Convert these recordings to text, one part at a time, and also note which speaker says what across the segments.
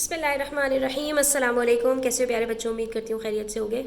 Speaker 1: बिस्मिल्लाहिर्रहमानिर्रहीम अस्सलाम वालेकुम। कैसे हो प्यारे बच्चों, उम्मीद करती हूँ खैरियत से होगे।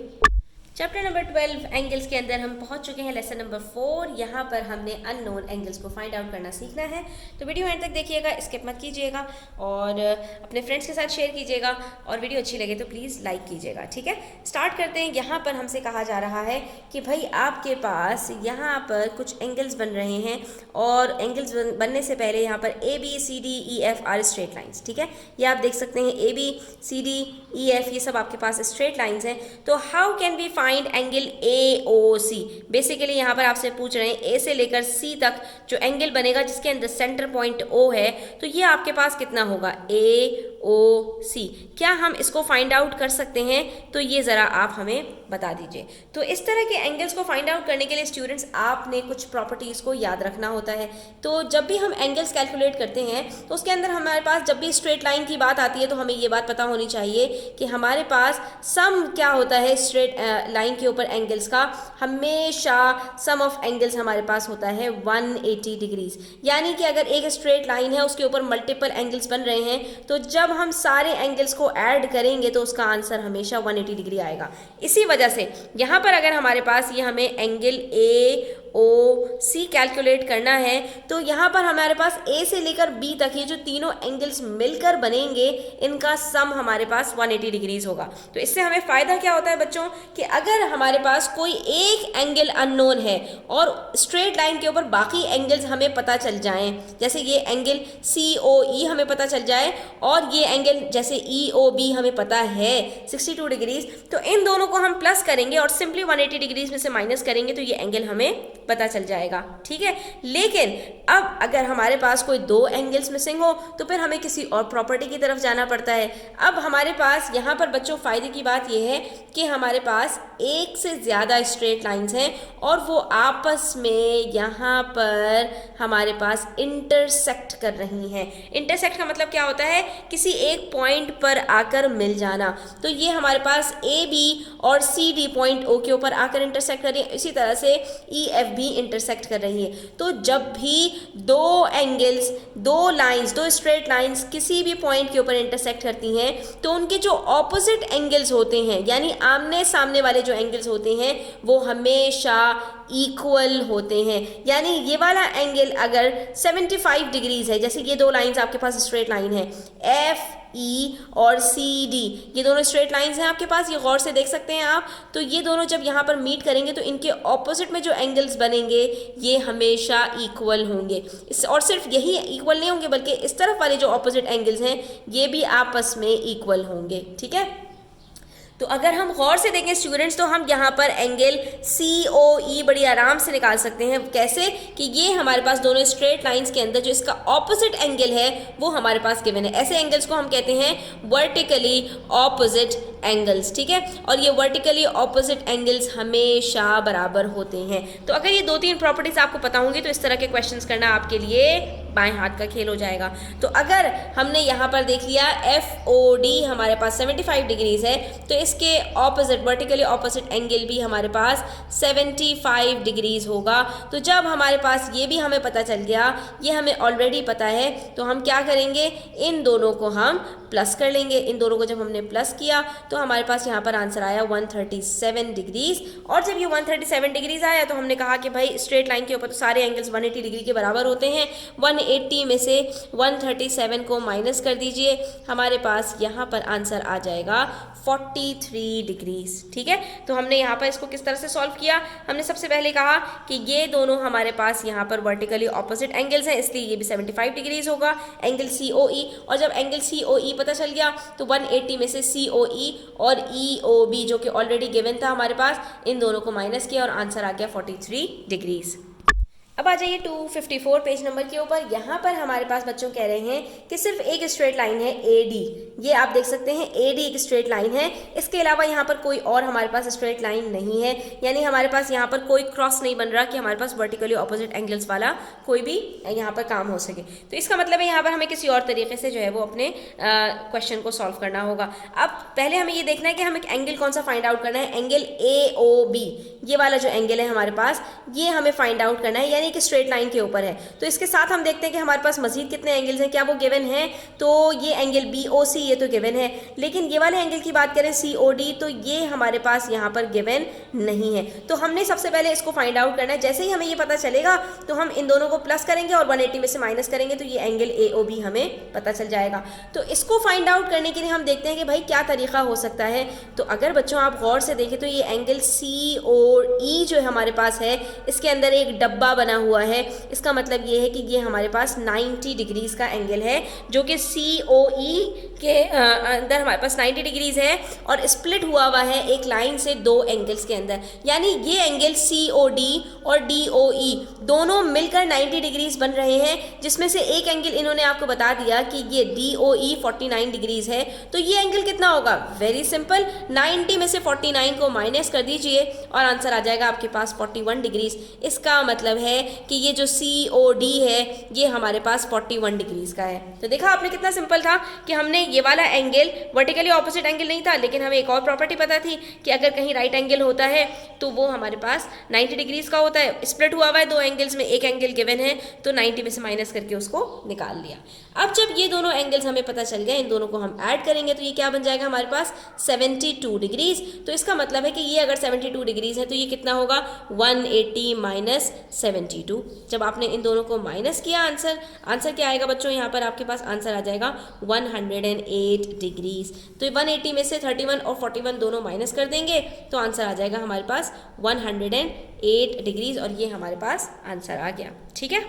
Speaker 1: चैप्टर नंबर 12 एंगल्स के अंदर हम पहुंच चुके हैं। लेसन नंबर 4, यहाँ पर हमने अननोन एंगल्स को फाइंड आउट करना सीखना है। तो वीडियो एंड तक देखिएगा, स्किप मत कीजिएगा और अपने फ्रेंड्स के साथ शेयर कीजिएगा और वीडियो अच्छी लगे तो प्लीज़ लाइक कीजिएगा। ठीक है, स्टार्ट करते हैं। यहाँ पर हमसे कहा जा रहा है कि भाई आपके पास यहाँ पर कुछ एंगल्स बन रहे हैं और एंगल्स बनने से पहले यहाँ पर ABCDEF आर स्ट्रेट लाइन्स। ठीक है, ये आप देख सकते हैं ABCDEF ये सब आपके पास स्ट्रेट लाइन्स हैं। तो how can we find angle AOC। Basically यहाँ पर आपसे पूछ रहे हैं A से लेकर C तक जो एंगल बनेगा जिसके अंदर सेंटर पॉइंट O है, तो ये आपके पास कितना होगा AOC। क्या हम इसको फाइंड आउट कर सकते हैं? तो ये ज़रा आप हमें बता दीजिए। तो इस तरह के एंगल्स को फाइंड आउट करने के लिए स्टूडेंट्स आपने कुछ प्रॉपर्टीज़ को याद रखना होता है। तो जब भी हम एंगल्स कैलकुलेट करते हैं तो उसके अंदर हमारे पास जब भी स्ट्रेट लाइन की बात आती है तो हमें ये बात पता होनी चाहिए कि हमारे पास सम क्या होता है स्ट्रेट लाइन के ऊपर एंगल्स का। हमेशा सम ऑफ एंगल्स हमारे पास होता है 180 डिग्रीज। यानी कि अगर एक स्ट्रेट लाइन है उसके ऊपर मल्टीपल एंगल्स बन रहे हैं तो जब हम सारे एंगल्स को ऐड करेंगे तो उसका आंसर हमेशा 180 डिग्री आएगा। इसी वजह से यहाँ पर अगर हमारे पास ये हमें एंगल AOC कैलकुलेट करना है तो यहाँ पर हमारे पास A से लेकर B तक ये जो तीनों एंगल्स मिलकर बनेंगे इनका सम हमारे पास 180 डिग्रीज होगा। तो इससे हमें फ़ायदा क्या होता है बच्चों कि अगर हमारे पास कोई एक एंगल अननोन है और स्ट्रेट लाइन के ऊपर बाकी एंगल्स हमें पता चल जाएं, जैसे ये एंगल COE हमें पता चल जाए और ये एंगल जैसे EOB हमें पता है 62 डिग्रीज, तो इन दोनों को हम प्लस करेंगे और सिंपली 180 डिग्रीज में से माइनस करेंगे तो ये एंगल हमें पता चल जाएगा। ठीक है, लेकिन अब अगर हमारे पास कोई दो एंगल्स मिसिंग हो तो फिर हमें किसी और प्रॉपर्टी की तरफ जाना पड़ता है। अब हमारे पास यहाँ पर बच्चों फ़ायदे की बात यह है कि हमारे पास एक से ज़्यादा स्ट्रेट लाइंस हैं और वो आपस में यहाँ पर हमारे पास इंटरसेक्ट कर रही हैं। इंटरसेक्ट का मतलब क्या होता है? किसी एक पॉइंट पर आकर मिल जाना। तो ये हमारे पास AB और CD पॉइंट O के ऊपर आकर इंटरसेक्ट कर रही है, इसी तरह से EF भी इंटरसेक्ट कर रही है। तो जब भी दो एंगल्स, दो लाइंस, दो स्ट्रेट लाइंस किसी भी पॉइंट के ऊपर इंटरसेक्ट करती हैं तो उनके जो ऑपोजिट एंगल्स होते हैं यानी आमने सामने वाले जो एंगल्स होते हैं वो हमेशा इक्वल होते हैं। यानी ये वाला एंगल अगर 75 डिग्रीज है, जैसे ये दो लाइंस आपके पास स्ट्रेट लाइन है FE और CD, ये दोनों स्ट्रेट लाइंस हैं आपके पास, ये गौर से देख सकते हैं आप। तो ये दोनों जब यहाँ पर मीट करेंगे तो इनके ऑपोजिट में जो एंगल्स बनेंगे ये हमेशा इक्वल होंगे। और सिर्फ यही इक्वल नहीं होंगे बल्कि इस तरफ वाले जो ऑपोजिट एंगल्स हैं ये भी आपस में इक्वल होंगे। ठीक है, तो अगर हम गौर से देखें स्टूडेंट्स तो हम यहाँ पर एंगल COE बड़ी आराम से निकाल सकते हैं। कैसे? कि ये हमारे पास दोनों स्ट्रेट लाइंस के अंदर जो इसका ऑपोजिट एंगल है वो हमारे पास गिवन है। ऐसे एंगल्स को हम कहते हैं वर्टिकली ऑपोजिट एंगल्स। ठीक है, और ये वर्टिकली ऑपोजिट एंगल्स हमेशा बराबर होते हैं। तो अगर ये दो तीन प्रॉपर्टीज आपको पता होंगी तो इस तरह के क्वेश्चंस करना आपके लिए बाएं हाथ का खेल हो जाएगा। तो अगर हमने यहाँ पर देख लिया FOD हमारे पास 75 डिग्रीज है तो इसके ऑपोजिट वर्टिकली ऑपोजिट एंगल भी हमारे पास 75 डिग्रीज होगा। तो जब हमारे पास ये भी हमें पता चल गया, ये हमें ऑलरेडी पता है, तो हम क्या करेंगे, इन दोनों को हम प्लस कर लेंगे। इन दोनों को जब हमने प्लस किया तो हमारे पास यहाँ पर आंसर आया 137 डिग्रीज। और जब ये 137 डिग्रीज आया तो हमने कहा कि भाई स्ट्रेट लाइन के ऊपर तो सारे एंगल्स 180 डिग्री के बराबर होते हैं। 180 में से 137 को माइनस कर दीजिए, हमारे पास यहाँ पर आंसर आ जाएगा 43 डिग्रीज। ठीक है, तो हमने यहाँ पर इसको किस तरह से सॉल्व किया? हमने सबसे पहले कहा कि ये दोनों हमारे पास यहाँ पर वर्टिकली ऑपोजिट एंगल्स हैं, इसलिए ये भी 75 डिग्रीज होगा एंगल COE। और जब एंगल COE पता चल गया तो 180 में से COE और EOB जो कि ऑलरेडी गिवन था हमारे पास, इन दोनों को माइनस किया और आंसर आ गया 43 डिग्रीज। अब आ जाइए 254 पेज नंबर के ऊपर। यहाँ पर हमारे पास बच्चों कह रहे हैं कि सिर्फ एक स्ट्रेट लाइन है AD। ये आप देख सकते हैं AD एक स्ट्रेट लाइन है, इसके अलावा यहाँ पर कोई और हमारे पास स्ट्रेट लाइन नहीं है। यानी हमारे पास यहाँ पर कोई क्रॉस नहीं बन रहा कि हमारे पास वर्टिकली ऑपोजिट एंगल्स वाला कोई भी यहाँ पर काम हो सके। तो इसका मतलब है यहाँ पर हमें किसी और तरीके से जो है वो अपने क्वेश्चन को सॉल्व करना होगा। अब पहले हमें ये देखना है कि हमें एंगल कौन सा फाइंड आउट करना है। एंगल AOB, ये वाला जो एंगल है हमारे पास, ये हमें फाइंड आउट करना है, यानी कि स्ट्रेट लाइन के ऊपर है। तो इसके साथ हम देखते हैं कि हमारे पास मजीद कितने एंगल्स हैं, क्या वो गिवन है। तो ये एंगल BOC ये तो गिवन है, लेकिन ये वाले एंगल की बात करें COD तो ये हमारे पास यहाँ पर गिवन नहीं है। तो हमने सबसे पहले इसको फाइंड आउट करना है। जैसे ही हमें ये पता चलेगा तो हम इन दोनों को प्लस करेंगे और 180 में से माइनस करेंगे तो ये एंगल AOB हमें पता चल जाएगा। तो इसको फाइंड आउट करने के लिए हम देखते हैं कि भाई क्या तरीका हो सकता है। तो अगर बच्चों आप गौर से देखें तो ये एंगल COE जो हमारे पास है, इसके अंदर एक डब्बा बना हुआ है। इसका मतलब ये है कि ये हमारे पास 90 डिग्रीज का एंगल है, जो कि COE के अंदर हमारे पास 90 डिग्रीज है और स्प्लिट हुआ है एक लाइन से दो एंगल्स के अंदर। यानी ये एंगल COD और DOE दोनों मिलकर 90 डिग्रीज बन रहे हैं, जिसमें से एक एंगल इन्होंने आपको बता दिया कि ये DOE 49 डिग्रीज है। तो ये एंगल कितना होगा? वेरी सिंपल, 90 में से 49 को माइनस कर दीजिए और आंसर आ जाएगा आपके पास 41 डिग्रीज। इसका मतलब है कि ये जो COD है ये हमारे पास 41 डिग्रीज का है। तो देखा आपने कितना सिंपल था कि हमने ये वाला एंगल वर्टिकली ऑपोजिट एंगल नहीं था, लेकिन हमें एक और प्रॉपर्टी पता थी कि अगर कहीं राइट एंगल होता है तो वो हमारे पास 90 डिग्रीज का होता है। स्प्लिट हुआ है दो एंगल्स में, एक एंगल गिवन है तो 90 में से माइनस करके उसको निकाल लिया। अब जब ये दोनों एंगल्स हमें पता चल गए, इन दोनों को हम ऐड करेंगे तो ये क्या बन जाएगा हमारे पास 72 डिग्रीज। तो इसका मतलब है कि ये अगर 72 डिग्रीज है तो ये कितना होगा 180 माइनस 72। जब आपने इन दोनों को माइनस किया आंसर क्या आएगा बच्चों? यहाँ पर आपके पास आंसर आ जाएगा 108 डिग्रीज। तो 180 में से 31 और 41 दोनों माइनस कर देंगे तो आंसर आ जाएगा हमारे पास 108 डिग्रीज और ये हमारे पास आंसर आ गया। ठीक है,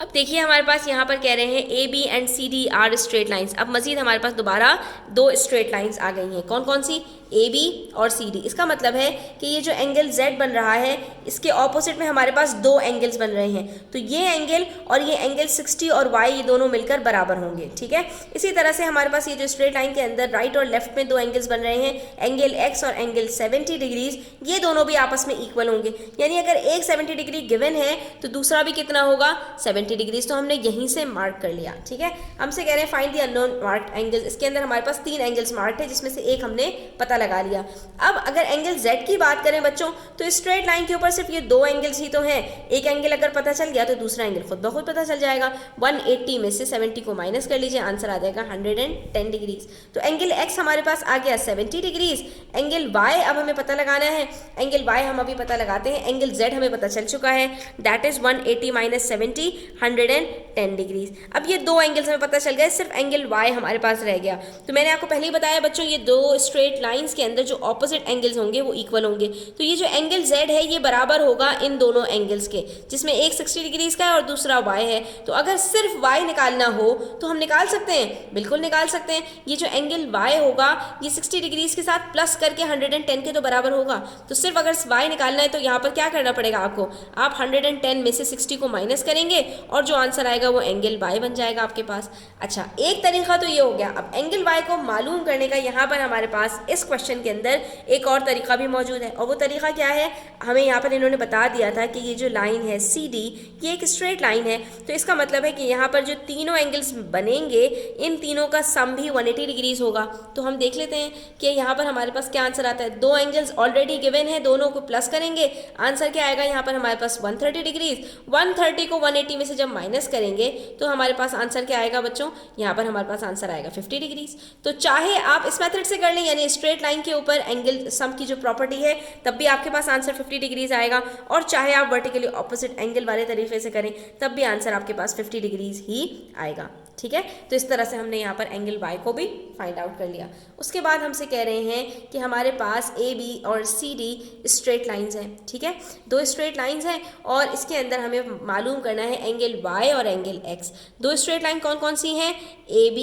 Speaker 1: अब देखिए हमारे पास यहाँ पर कह रहे हैं AB and CD are straight lines. अब मजीद हमारे पास दोबारा दो स्ट्रेट लाइंस आ गई हैं। कौन कौन सी? AB और CD। इसका मतलब है कि ये जो एंगल Z बन रहा है इसके ऑपोजिट में हमारे पास दो एंगल्स बन रहे हैं। तो ये एंगल और ये एंगल 60 और Y ये दोनों मिलकर बराबर होंगे। ठीक है, इसी तरह से हमारे पास ये जो स्ट्रेट लाइन के अंदर राइट और लेफ्ट में दो एंगल्स बन रहे हैं, एंगल X और एंगल 70 डिग्रीज, ये दोनों भी आपस में इक्वल होंगे। यानी अगर एक 70 डिग्री गिवन है तो दूसरा भी कितना होगा 70 डिग्रीज। तो हमने यहीं से मार्क कर लिया। ठीक है, हमसे कह रहे हैं find the unknown marked angles. इसके अंदर हमारे पास 3 एंगल्स मार्क्ड है जिसमें से एक हमने पता लगा लिया। अब अगर एंगल Z की बात करें बच्चों तो स्ट्रेट लाइन के ऊपर सिर्फ ये दो एंगल्स ही तो हैं। एक एंगल अगर पता चल गया तो दूसरा एंगल खुद ब खुद पता चल जाएगा। 180 में से 70 को माइनस कर लीजिए, आंसर आ जाएगा 110 डिग्रीज। तो एंगल X हमारे पास आ गया 70 डिग्रीज। एंगल Y अब हमें पता लगाना है। एंगल Y हम अभी पता लगाते हैं। एंगल Z हमें पता चल चुका है, दैट इज 180 माइनस 70 110 डिग्रीज। अब ये दो एंगल्स हमें पता चल गए, सिर्फ एंगल Y हमारे पास रह गया। तो मैंने आपको पहले ही बताया बच्चों ये दो स्ट्रेट लाइंस के अंदर जो ऑपोजिट एंगल्स होंगे वो इक्वल होंगे। तो ये जो एंगल Z है ये बराबर होगा इन दोनों एंगल्स के, जिसमें एक 60 डिग्रीज का है और दूसरा Y है। तो अगर सिर्फ Y निकालना हो तो हम निकाल सकते हैं, बिल्कुल निकाल सकते हैं। ये जो एंगल Y होगा ये 60 डिग्रीज के साथ प्लस करके 110 के तो बराबर होगा। तो सिर्फ अगर Y निकालना है तो यहाँ पर क्या करना पड़ेगा आपको? आप 110 में से 60 को माइनस करेंगे और जो आंसर आएगा वो एंगल Y बन जाएगा आपके पास। अच्छा, एक तरीका तो ये हो गया। अब एंगल Y को मालूम करने का यहाँ पर हमारे पास इस क्वेश्चन के अंदर एक और तरीका भी मौजूद है। और वो तरीका क्या है? हमें यहाँ पर इन्होंने बता दिया था कि ये जो लाइन है CD ये एक स्ट्रेट लाइन है। तो इसका मतलब है कि यहाँ पर जो तीनों एंगल्स बनेंगे इन तीनों का सम भी 180 डिग्रीज होगा। तो हम देख लेते हैं कि यहाँ पर हमारे पास क्या आंसर आता है। दो एंगल्स ऑलरेडी गिवन है, दोनों को प्लस करेंगे, आंसर क्या आएगा यहाँ पर हमारे पास 130 डिग्रीज। 130 को 180 में से जब माइनस करेंगे तो हमारे पास आंसर क्या आएगा बच्चों? यहाँ पर हमारे पास आंसर आएगा 50 डिग्रीज। तो चाहे आप इस मेथड से कर लें, यानी स्ट्रेट लाइन के ऊपर एंगल सम की जो प्रॉपर्टी है तब भी आपके पास आंसर 50 डिग्रीज आएगा, और चाहे आप वर्टिकली ऑपोजिट एंगल वाले तरीके से करें तब भी आंसर आपके पास 50 डिग्रीज ही आएगा। ठीक है, तो इस तरह से हमने यहाँ पर एंगल Y को भी फाइंड आउट कर लिया। उसके बाद हमसे कह रहे हैं कि हमारे पास AB और CD स्ट्रेट लाइंस हैं। ठीक है, दो स्ट्रेट लाइंस हैं और इसके अंदर हमें मालूम करना है एंगल Y और एंगल X। दो स्ट्रेट लाइन कौन कौन सी हैं? AB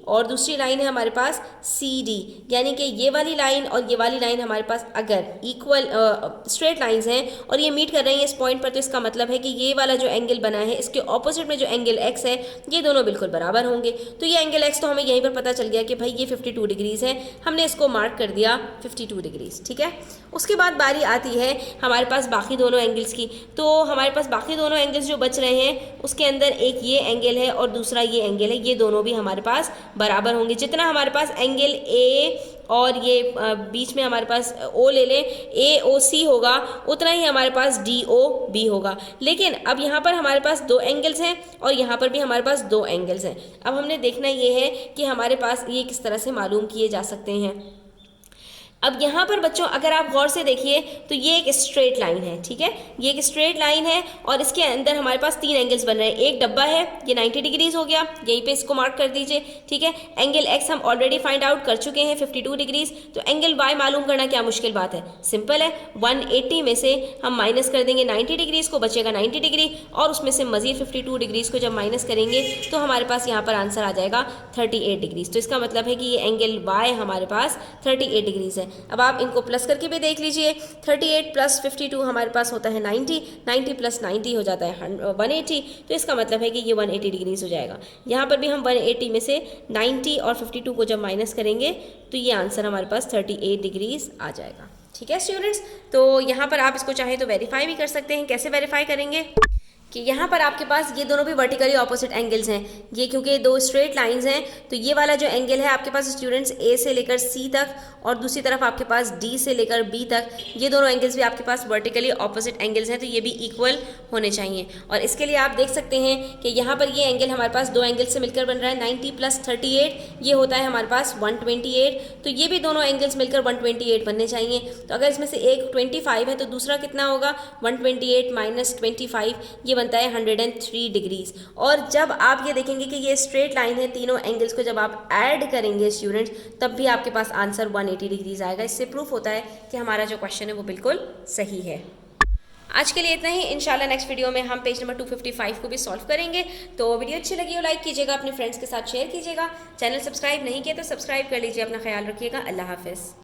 Speaker 1: और दूसरी लाइन है हमारे पास CD। यानी कि ये वाली लाइन और ये वाली लाइन हमारे पास अगर इक्वल स्ट्रेट लाइंस हैं और ये मीट कर रही हैं इस पॉइंट पर, तो इसका मतलब है कि ये वाला जो एंगल बना है इसके ऑपोजिट में जो एंगल X है ये दोनों बिल्कुल बराबर होंगे। तो ये एंगल X तो हमें यहीं पर पता चल गया कि भाई ये 52 डिग्रीज है, हमने इसको मार्क कर दिया 52 डिग्रीज। ठीक है, उसके बाद बारी आती है हमारे पास बाकी दोनों एंगल्स की। तो हमारे पास बाकी दोनों एंगल्स जो बच रहे हैं उसके अंदर एक ये एंगल है और दूसरा ये एंगल है, ये दोनों भी हमारे पास बराबर होंगे। जितना हमारे पास एंगल ए और ये बीच में हमारे पास ओ ले लें, ए ओ सी होगा, उतना ही हमारे पास डी ओ बी होगा। लेकिन अब यहाँ पर हमारे पास दो एंगल्स हैं और यहाँ पर भी हमारे पास दो एंगल्स हैं। अब हमने देखना ये है कि हमारे पास ये किस तरह से मालूम किए जा सकते हैं। अब यहाँ पर बच्चों अगर आप गौर से देखिए तो ये एक स्ट्रेट लाइन है, ठीक है, ये एक स्ट्रेट लाइन है और इसके अंदर हमारे पास तीन एंगल्स बन रहे हैं। एक डब्बा है, ये 90 डिग्रीज हो गया, यहीं पे इसको मार्क कर दीजिए, ठीक है। एंगल एक्स हम ऑलरेडी फाइंड आउट कर चुके हैं 52 डिग्रीज, तो एंगल वाई मालूम करना क्या मुश्किल बात है, सिंपल है। 180 में से हम माइनस कर देंगे 90 डिग्रीज को, बचेगा 90 डिग्री और उसमें से मजीद 52 डिग्रीज को जब माइनस करेंगे तो हमारे पास यहाँ पर आंसर आ जाएगा 38 डिग्रीज। तो इसका मतलब है कि ये एंगल वाई हमारे पास 38 डिग्रीज है। अब आप इनको प्लस करके भी देख लीजिए, 38 प्लस 52 हमारे पास होता है 90, 90 प्लस 90 हो जाता है 180, तो इसका मतलब है कि ये 180 डिग्रीज हो जाएगा। यहाँ पर भी हम 180 में से 90 और 52 को जब माइनस करेंगे तो ये आंसर हमारे पास 38 डिग्रीज आ जाएगा, ठीक है स्टूडेंट्स। तो यहाँ पर आप इसको चाहे तो वेरीफाई भी कर सकते हैं। कैसे वेरीफाई करेंगे कि यहाँ पर आपके पास ये दोनों भी वर्टिकली ऑपोजिट एंगल्स हैं, ये क्योंकि दो स्ट्रेट लाइंस हैं, तो ये वाला जो एंगल है आपके पास स्टूडेंट्स ए से लेकर सी तक और दूसरी तरफ आपके पास डी से लेकर बी तक, ये दोनों एंगल्स भी आपके पास वर्टिकली ऑपोजिट एंगल्स हैं, तो ये भी इक्वल होने चाहिए। और इसके लिए आप देख सकते हैं कि यहाँ पर ये एंगल हमारे पास दो एंगल से मिलकर बन रहा है, 90 प्लस 38 ये होता है हमारे पास 128, तो ये भी दोनों एंगल्स मिलकर 128 बनने चाहिए। तो अगर इसमें से एक 25 है तो दूसरा कितना होगा, 128 माइनस 25, ये बनता है 103 डिग्रीज। और जब आप ये देखेंगे कि ये स्ट्रेट लाइन है, तीनों एंगल्स को जब आप ऐड करेंगे स्टूडेंट्स तब भी आपके पास आंसर 180 डिग्रीज आएगा। इससे प्रूफ होता है कि हमारा जो क्वेश्चन है वो बिल्कुल सही है। आज के लिए इतना ही, इंशाल्लाह नेक्स्ट वीडियो में हम पेज नंबर 255 को भी सॉल्व करेंगे। तो वीडियो अच्छी लगी हो लाइक कीजिएगा, अपने फ्रेंड्स के साथ शेयर कीजिएगा, चैनल सब्सक्राइब नहीं किया तो सब्सक्राइब कर लीजिए। अपना ख्याल रखिएगा, अल्लाह हाफिज़।